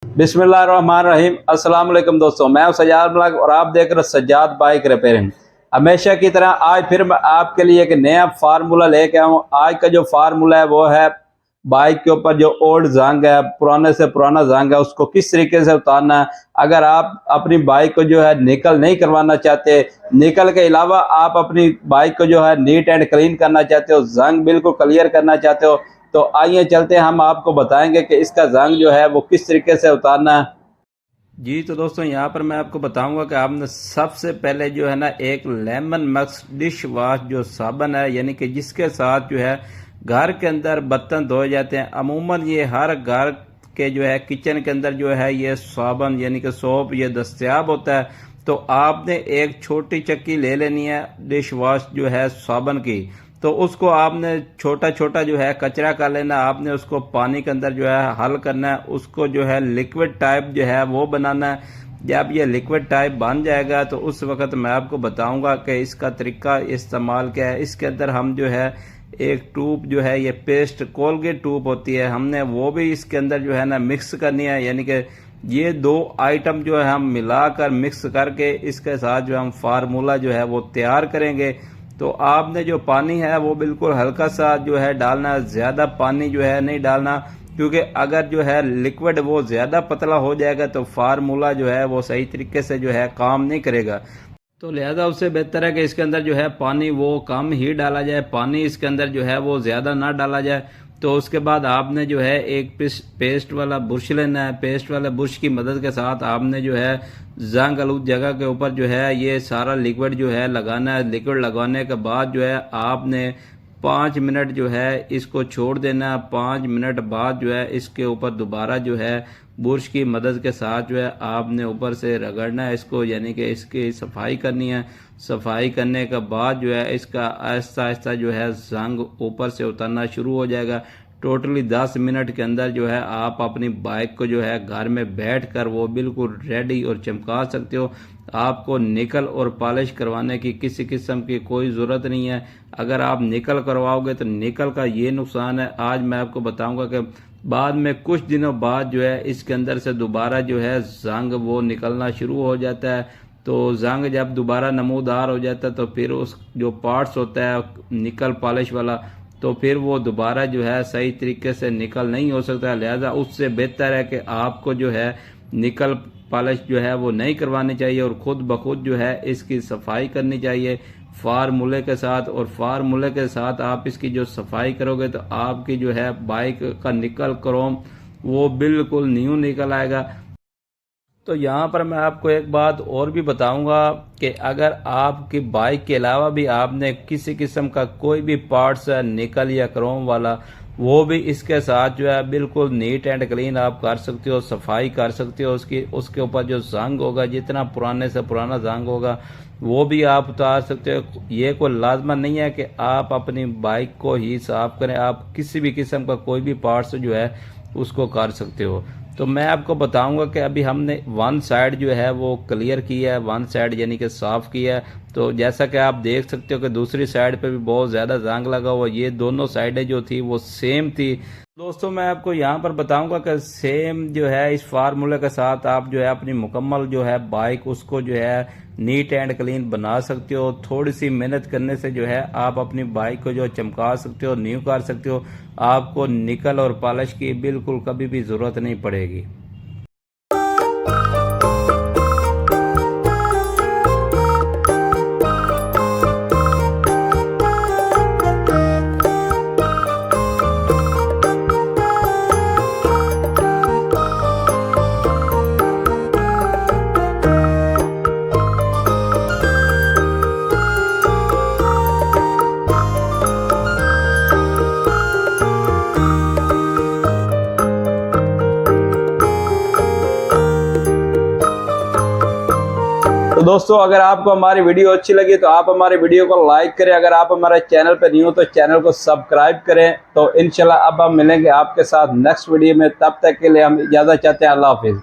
बिस्मिल्लाहिर्रहमानिर्रहीम। अस्सलाम वालेकुम दोस्तों, मैं हूं सज्जाद मलिक और आप देख रहे हैं सज्जाद बाइक रिपेयरिंग। हमेशा की तरह आज फिर मैं आपके लिए एक नया फार्मूला लेके आऊँ। आज का जो फार्मूला है वो है बाइक के ऊपर जो ओल्ड जंग है, पुराने से पुराना जंग है, उसको किस तरीके से उतारना है। अगर आप अपनी बाइक को जो है निकल नहीं करवाना चाहते, निकल के अलावा आप अपनी बाइक को जो है नीट एंड क्लीन करना चाहते हो, जंग बिल्कुल क्लियर करना चाहते हो, तो आइए चलते हैं, हम आपको बताएंगे कि इसका जंग जो है वो किस तरीके से उतारना है। जी तो दोस्तों, यहाँ पर मैं आपको बताऊंगा कि आपने सबसे पहले जो है ना एक लेमन मैक्स डिश वाश जो साबन है, यानी कि जिसके साथ जो है घर के अंदर बर्तन धोए जाते हैं। अमूमन ये हर घर के जो है किचन के अंदर जो है ये साबन यानी कि सोप ये दस्तयाब होता है। तो आपने एक छोटी चक्की ले लेनी है डिश वॉश जो है साबन की, तो उसको आपने छोटा छोटा जो है कचरा कर लेना। आपने उसको पानी के अंदर जो है हल करना है, उसको जो है लिक्विड टाइप जो है वो बनाना है। जब ये लिक्विड टाइप बन जाएगा तो उस वक्त मैं आपको बताऊंगा कि इसका तरीका इस्तेमाल क्या है। इसके अंदर हम जो है एक ट्यूब जो है ये पेस्ट कोलगेट ट्यूब होती है, हमने वो भी इसके अंदर जो है ना मिक्स करनी है। यानी कि ये दो आइटम जो है हम मिलाकर मिक्स करके इसके साथ जो हम फार्मूला जो है वो तैयार करेंगे। तो आपने जो पानी है वो बिल्कुल हल्का सा जो है डालना, ज्यादा पानी जो है नहीं डालना, क्योंकि अगर जो है लिक्विड वो ज्यादा पतला हो जाएगा तो फार्मूला जो है वो सही तरीके से जो है काम नहीं करेगा। तो लिहाजा उससे बेहतर है कि इसके अंदर जो है पानी वो कम ही डाला जाए, पानी इसके अंदर जो है वो ज्यादा ना डाला जाए। तो उसके बाद आपने जो है एक पेस्ट वाला बुरश लेना है। पेस्ट वाले बुरश की मदद के साथ आपने जो है जंग आलूद जगह के ऊपर जो है ये सारा लिक्विड जो है लगाना है। लिक्विड लगाने के बाद जो है आपने 5 मिनट जो है इसको छोड़ देना। 5 मिनट बाद जो है इसके ऊपर दोबारा जो है बुरश की मदद के साथ जो है आपने ऊपर से रगड़ना है इसको, यानी कि इसकी सफाई करनी है। सफाई करने के बाद जो है इसका आहिस्ता आहिस्ता जो है जंग ऊपर से उतरना शुरू हो जाएगा। टोटली 10 मिनट के अंदर जो है आप अपनी बाइक को जो है घर में बैठकर वो बिल्कुल रेडी और चमका सकते हो। आपको निकल और पॉलिश करवाने की किसी किस्म की कोई ज़रूरत नहीं है। अगर आप निकल करवाओगे तो निकल का ये नुकसान है, आज मैं आपको बताऊंगा कि बाद में कुछ दिनों बाद जो है इसके अंदर से दोबारा जो है जंग वो निकलना शुरू हो जाता है। तो जंग जब दोबारा नमूदार हो जाता है तो फिर उस जो पार्ट्स होता है निकल पॉलिश वाला, तो फिर वो दोबारा जो है सही तरीके से निकल नहीं हो सकता। लिहाजा उससे बेहतर है कि आपको जो है निकल पॉलिश जो है वो नहीं करवानी चाहिए और खुद ब खुद जो है इसकी सफाई करनी चाहिए फार्मूले के साथ। और फार्मूले के साथ आप इसकी जो सफाई करोगे तो आपकी जो है बाइक का निकल क्रोम वो बिल्कुल न्यू निकल आएगा। तो यहाँ पर मैं आपको एक बात और भी बताऊंगा कि अगर आपकी बाइक के अलावा भी आपने किसी किस्म का कोई भी पार्ट्स है निकल या क्रोम वाला, वो भी इसके साथ जो है बिल्कुल नीट एंड क्लीन आप कर सकते हो, सफाई कर सकते हो। उसके ऊपर जो जंग होगा, जितना पुराने से पुराना जंग होगा वो भी आप उतार सकते हो। ये कोई लाजमन नहीं है कि आप अपनी बाइक को ही साफ करें, आप किसी भी किस्म का कोई भी पार्ट्स जो है उसको कर सकते हो। तो मैं आपको बताऊंगा कि अभी हमने वन साइड जो है वो क्लियर किया है, वन साइड यानी कि साफ किया है। तो जैसा कि आप देख सकते हो कि दूसरी साइड पे भी बहुत ज़्यादा जंग लगा हुआ, ये दोनों साइडें जो थी वो सेम थी। दोस्तों मैं आपको यहाँ पर बताऊंगा कि सेम जो है इस फार्मूले के साथ आप जो है अपनी मुकम्मल जो है बाइक उसको जो है नीट एंड क्लीन बना सकते हो। थोड़ी सी मेहनत करने से जो है आप अपनी बाइक को जो चमका सकते हो, न्यू कर सकते हो। आपको निकल और पॉलिश की बिल्कुल कभी भी ज़रूरत नहीं पड़ेगी। तो दोस्तों, अगर आपको हमारी वीडियो अच्छी लगी तो आप हमारी वीडियो को लाइक करें। अगर आप हमारे चैनल पर न्यू हो तो चैनल को सब्सक्राइब करें। तो इंशाल्लाह अब हम मिलेंगे आपके साथ नेक्स्ट वीडियो में, तब तक के लिए हम इजाज़त चाहते हैं। अल्लाह हाफिज़।